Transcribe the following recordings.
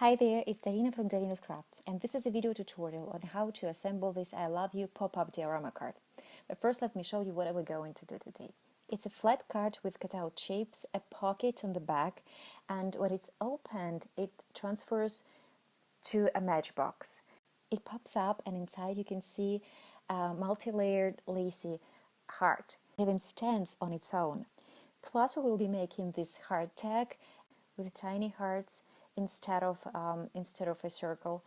Hi there, it's Darina from Darina's Crafts, and this is a video tutorial on how to assemble this I Love You pop-up diorama card. But first let me show you what we're going to do today. It's a flat card with cutout shapes, a pocket on the back, and when it's opened it transfers to a matchbox. It pops up and inside you can see a multi-layered lacy heart. It even stands on its own. Plus we will be making this heart tag with tiny hearts instead of a circle,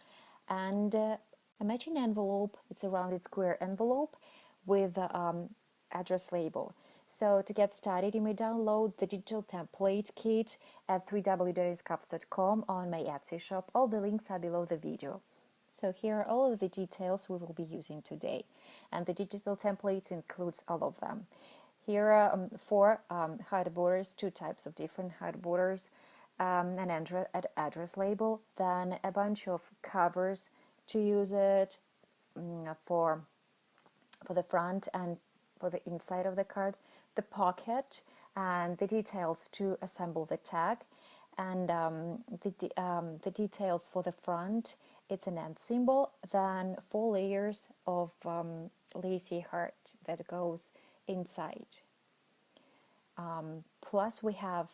and a matching envelope. It's a rounded square envelope with address label. So to get started, you may download the digital template kit at www.darinascrafts.com on my Etsy shop. All the links are below the video. So here are all of the details we will be using today, and the digital template includes all of them. Here are four heart borders, two types of different heart borders, an address label, then a bunch of covers to use it for the front and for the inside of the card, the pocket, and the details to assemble the tag, and the details for the front. It's an end symbol, then 4 layers of lacy heart that goes inside. Plus we have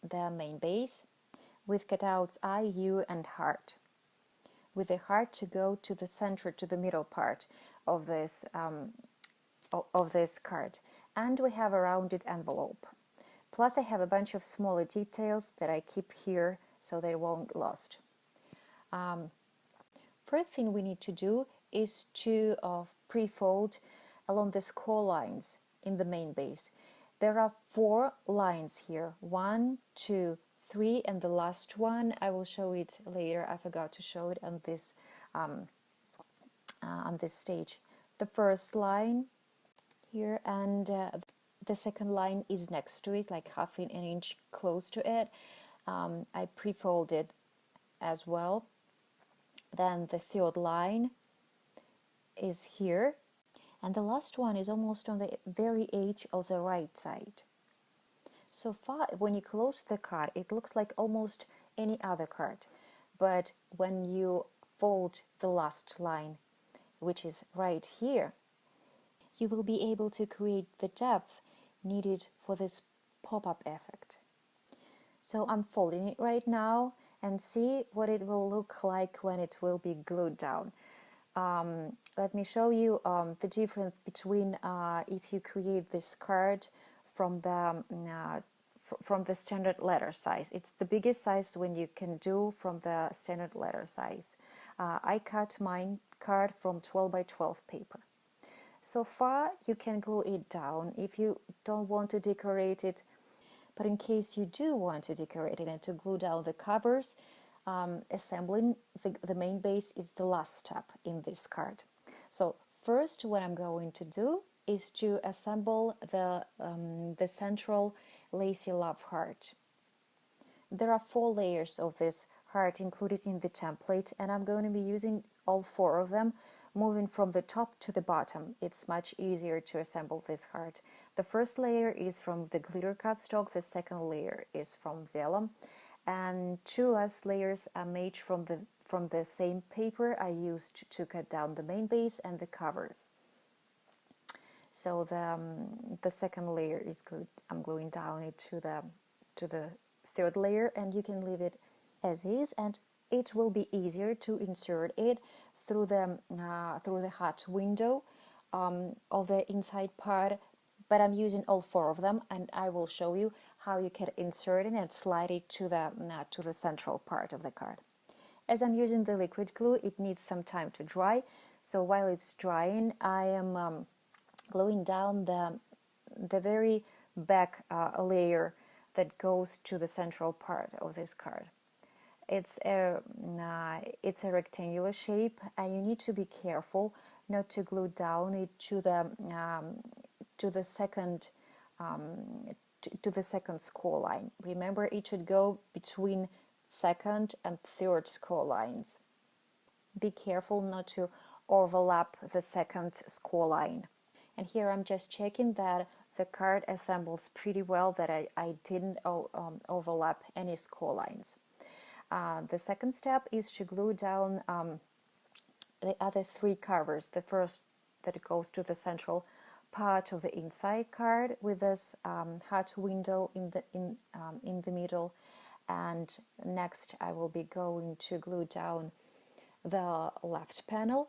the main base with cutouts I, U, and heart, with the heart to go to the center, to the middle part of this card. And we have a rounded envelope. Plus I have a bunch of smaller details that I keep here so they won't get lost. First thing we need to do is to pre-fold along the score lines in the main base. There are 4 lines here, 1, 2, 3, and the last one I will show it later. I forgot to show it on this stage. The first line here, and the second line is next to it, like half an inch close to it. I pre-folded as well. Then the third line is here. And the last one is almost on the very edge of the right side. So far, when you close the card, it looks like almost any other card. But when you fold the last line, which is right here, you will be able to create the depth needed for this pop-up effect. So I'm folding it right now and see what it will look like when it will be glued down. Let me show you the difference between if you create this card from the standard letter size. It's the biggest size when you can do from the standard letter size. I cut my card from 12 by 12 paper. So far you can glue it down if you don't want to decorate it, but in case you do want to decorate it and to glue down the covers, assembling the main base is the last step in this card. So first what I'm going to do is to assemble the central lacy love heart. There are 4 layers of this heart included in the template, and I'm going to be using all 4 of them, moving from the top to the bottom. It's much easier to assemble this heart. The first layer is from the glitter cardstock, the second layer is from vellum, and 2 last layers are made from the same paper I used to cut down the main base and the covers. So the second layer is glued. I'm gluing down it to the third layer, and you can leave it as is, and it will be easier to insert it through the hot window of the inside part. But I'm using all 4 of them, and I will show you how you can insert it and slide it to the central part of the card. As I'm using the liquid glue, it needs some time to dry. So while it's drying, I am gluing down the very back layer that goes to the central part of this card. It's a rectangular shape, and you need to be careful not to glue down it to the second score line. Remember, it should go between second and third score lines. Be careful not to overlap the second score line. And here I'm just checking that the card assembles pretty well, that I didn't overlap any score lines. The second step is to glue down the other three covers. The first that goes to the central part of the inside card with this heart window in the middle, and next I will be going to glue down the left panel,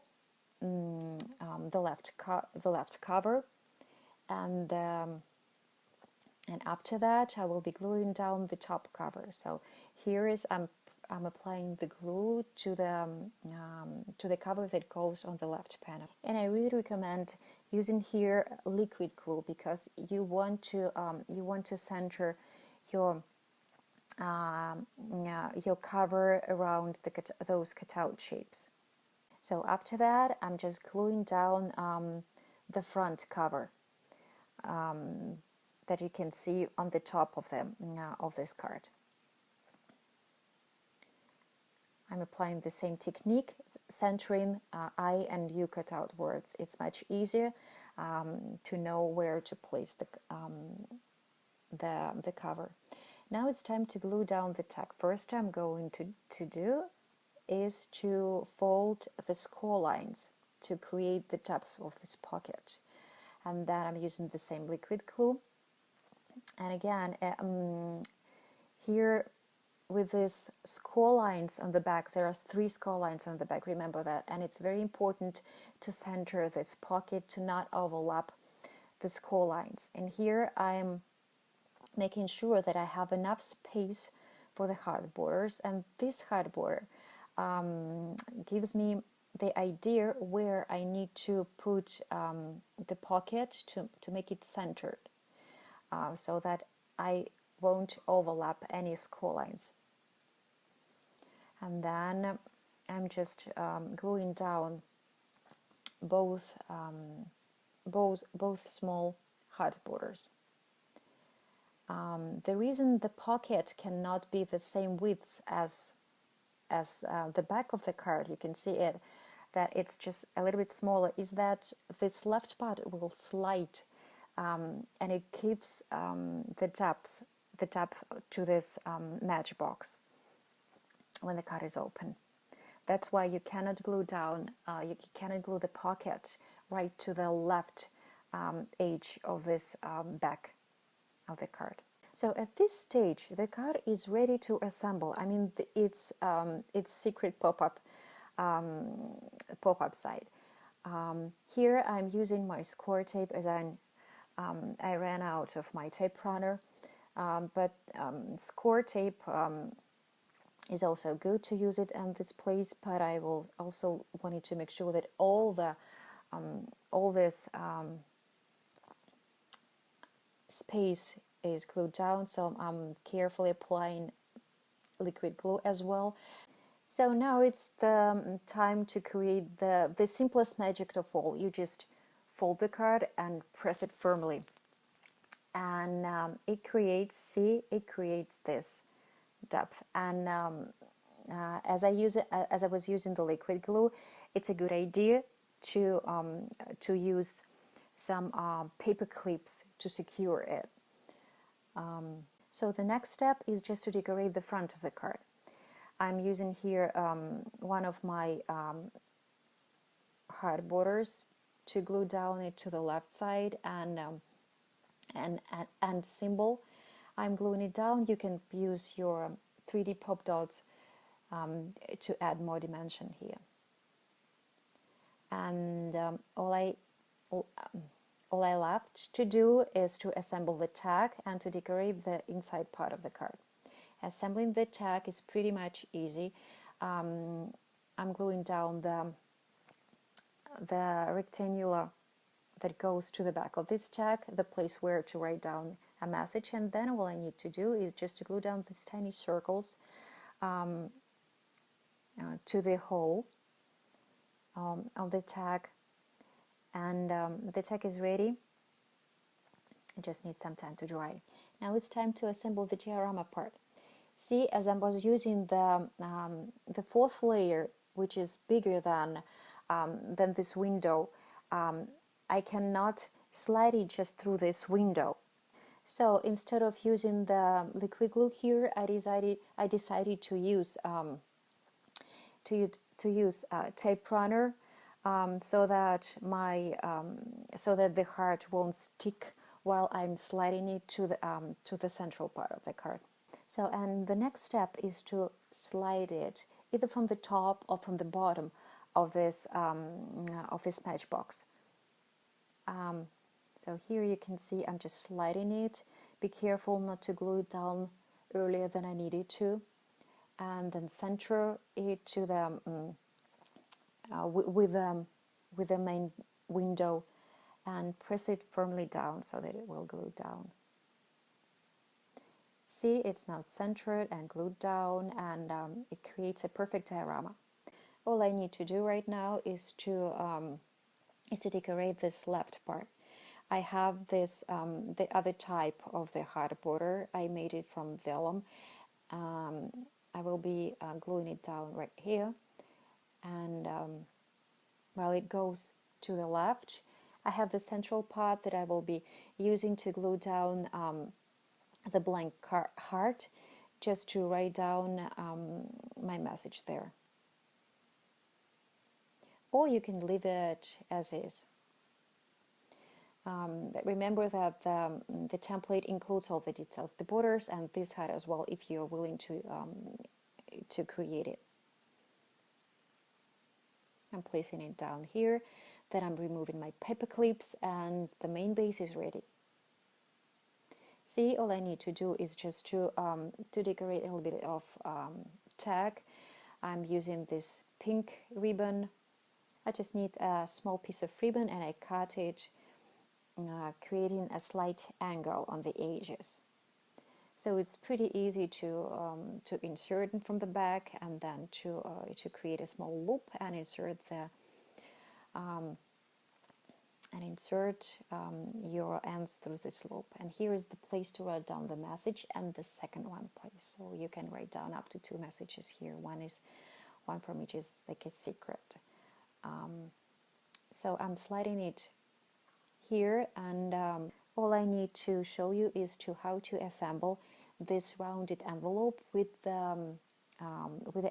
the left cover, and after that I will be gluing down the top cover. So here is I'm applying the glue to the cover that goes on the left panel, and I really recommend using here liquid glue because you want to center your cover around those cutout shapes. So after that, I'm just gluing down the front cover that you can see on the top of this card. I'm applying the same technique, centering I and U cutout words. It's much easier to know where to place the cover. Now it's time to glue down the tag. First I'm going to do is to fold the score lines to create the tabs of this pocket, and then I'm using the same liquid glue. And again, here with these score lines on the back, there are 3 score lines on the back, remember that, and it's very important to center this pocket to not overlap the score lines. And here I'm making sure that I have enough space for the heart borders, and this heart border gives me the idea where I need to put the pocket to make it centered, so that I won't overlap any score lines. And then I'm just gluing down both small heart borders. The reason the pocket cannot be the same width as the back of the card, you can see it, that it's just a little bit smaller, is that this left part will slide, and it keeps the depth to this matchbox when the card is open. That's why you cannot glue down, you cannot glue the pocket right to the left edge of this back of the card. So at this stage, the card is ready to assemble. I mean, it's secret pop-up side. Here I'm using my score tape as I ran out of my tape runner, but score tape is also good to use it in this place. But I will also wanted to make sure that all this space is glued down, so I'm carefully applying liquid glue as well. So now it's the time to create the simplest magic of all. You just fold the card and press it firmly, and it creates this depth. And as I was using the liquid glue, it's a good idea to use some paper clips to secure it. So the next step is just to decorate the front of the card. I'm using here one of my heart borders to glue down it to the left side, and symbol. I'm gluing it down. You can use your 3D pop dots to add more dimension here. And all I left to do is to assemble the tag and to decorate the inside part of the card. Assembling the tag is pretty much easy. I'm gluing down the rectangular that goes to the back of this tag, the place where to write down a message, and then all I need to do is just to glue down these tiny circles to the hole of the tag, and the tag is ready. It just needs some time to dry. Now it's time to assemble the diorama part. See, as I was using the fourth layer, which is bigger than this window, I cannot slide it just through this window. So instead of using the liquid glue here, I decided to use tape runner, so that so that the heart won't stick while I'm sliding it to the central part of the card. So, and the next step is to slide it either from the top or from the bottom of this matchbox. So here you can see I'm just sliding it. Be careful not to glue it down earlier than I needed to, and then center it to the with the main window, and press it firmly down so that it will glue down. See, it's now centered and glued down, and it creates a perfect diorama. All I need to do right now is to decorate this left part. I have this the other type of the heart border. I made it from vellum. I will be gluing it down right here, and well, it goes to the left. I have the central part that I will be using to glue down the blank heart, just to write down my message there. Or you can leave it as is. But remember that the template includes all the details, the borders, and this heart as well, if you're willing to create it. I'm placing it down here. Then I'm removing my paper clips, and the main base is ready. See, all I need to do is just to decorate a little bit of tag. I'm using this pink ribbon. I just need a small piece of ribbon, and I cut it, creating a slight angle on the edges. So it's pretty easy to insert it from the back, and then to create a small loop and insert your ends through this loop. And here is the place to write down the message, and the second one place. So you can write down up to 2 messages here. One from each is like a secret. So I'm sliding it here, and all I need to show you is how to assemble this rounded envelope with the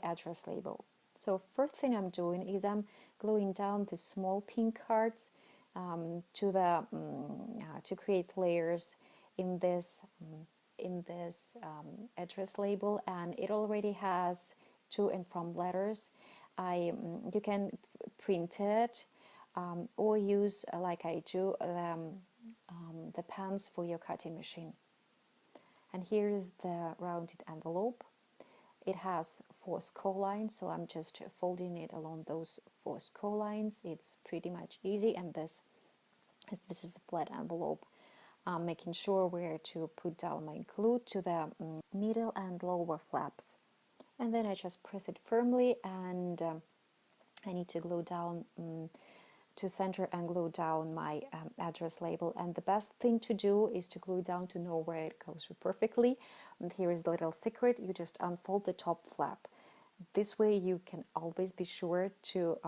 address label. So first thing I'm doing is I'm gluing down the small pink hearts to create layers in this address label, and it already has to and from letters. You can print it, or use, like I do, the pens for your cutting machine. And here is the rounded envelope. It has 4 score lines, so I'm just folding it along those 4 score lines. It's pretty much easy, and this is a flat envelope. Making sure where to put down my glue to the middle and lower flaps. And then I just press it firmly, and I need to glue down to center and glue down my address label. And the best thing to do is to glue down to know where it goes perfectly. And here is the little secret: you just unfold the top flap. This way you can always be sure to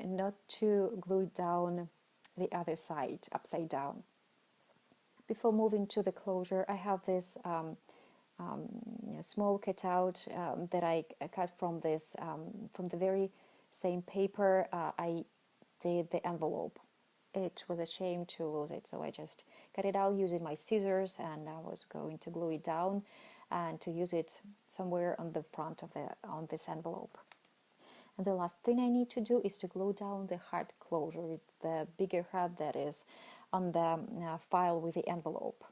not to glue down the other side upside down. Before moving to the closure, I have this small cutout that I cut from this from the very same paper I did the envelope. It was a shame to lose it, so I just cut it out using my scissors, and I was going to glue it down and to use it somewhere on the front of on this envelope. And the last thing I need to do is to glue down the heart closure, the bigger heart that is on the file with the envelope.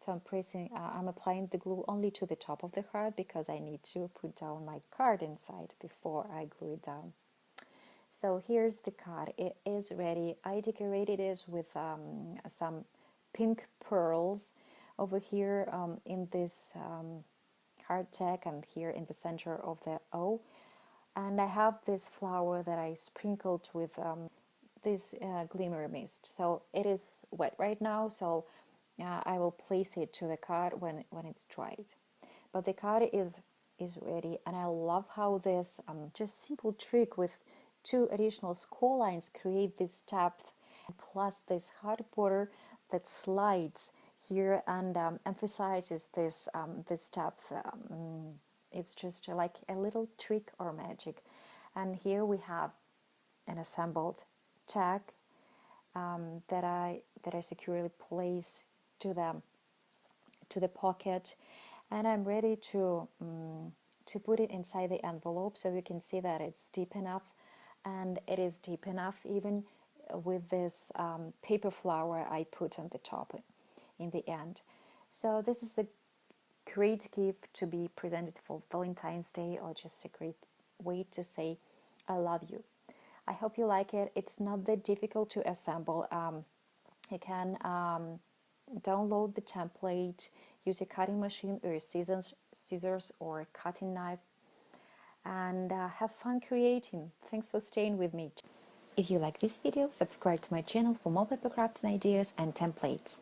So I'm applying the glue only to the top of the heart, because I need to put down my card inside before I glue it down. So here's the card. It is ready. I decorated it with some pink pearls over here in this heart tag, and here in the center of the O. And I have this flower that I sprinkled with this glimmer mist. So it is wet right now, so I will place it to the card when it's dried. But the card is ready, and I love how this just simple trick with 2 additional score lines create this depth, plus this heart border that slides here and emphasizes this depth. It's just like a little trick or magic. And here we have an assembled tag that I securely place to the pocket, and I'm ready to put it inside the envelope, so you can see that it's deep enough, and it is deep enough even with this paper flower I put on the top in the end. So this is a great gift to be presented for Valentine's Day, or just a great way to say I love you. I hope you like it. It's not that difficult to assemble. You can download the template, use a cutting machine or scissors or a cutting knife, and have fun creating. Thanks for staying with me. If you like this video, subscribe to my channel for more paper crafts and ideas and templates.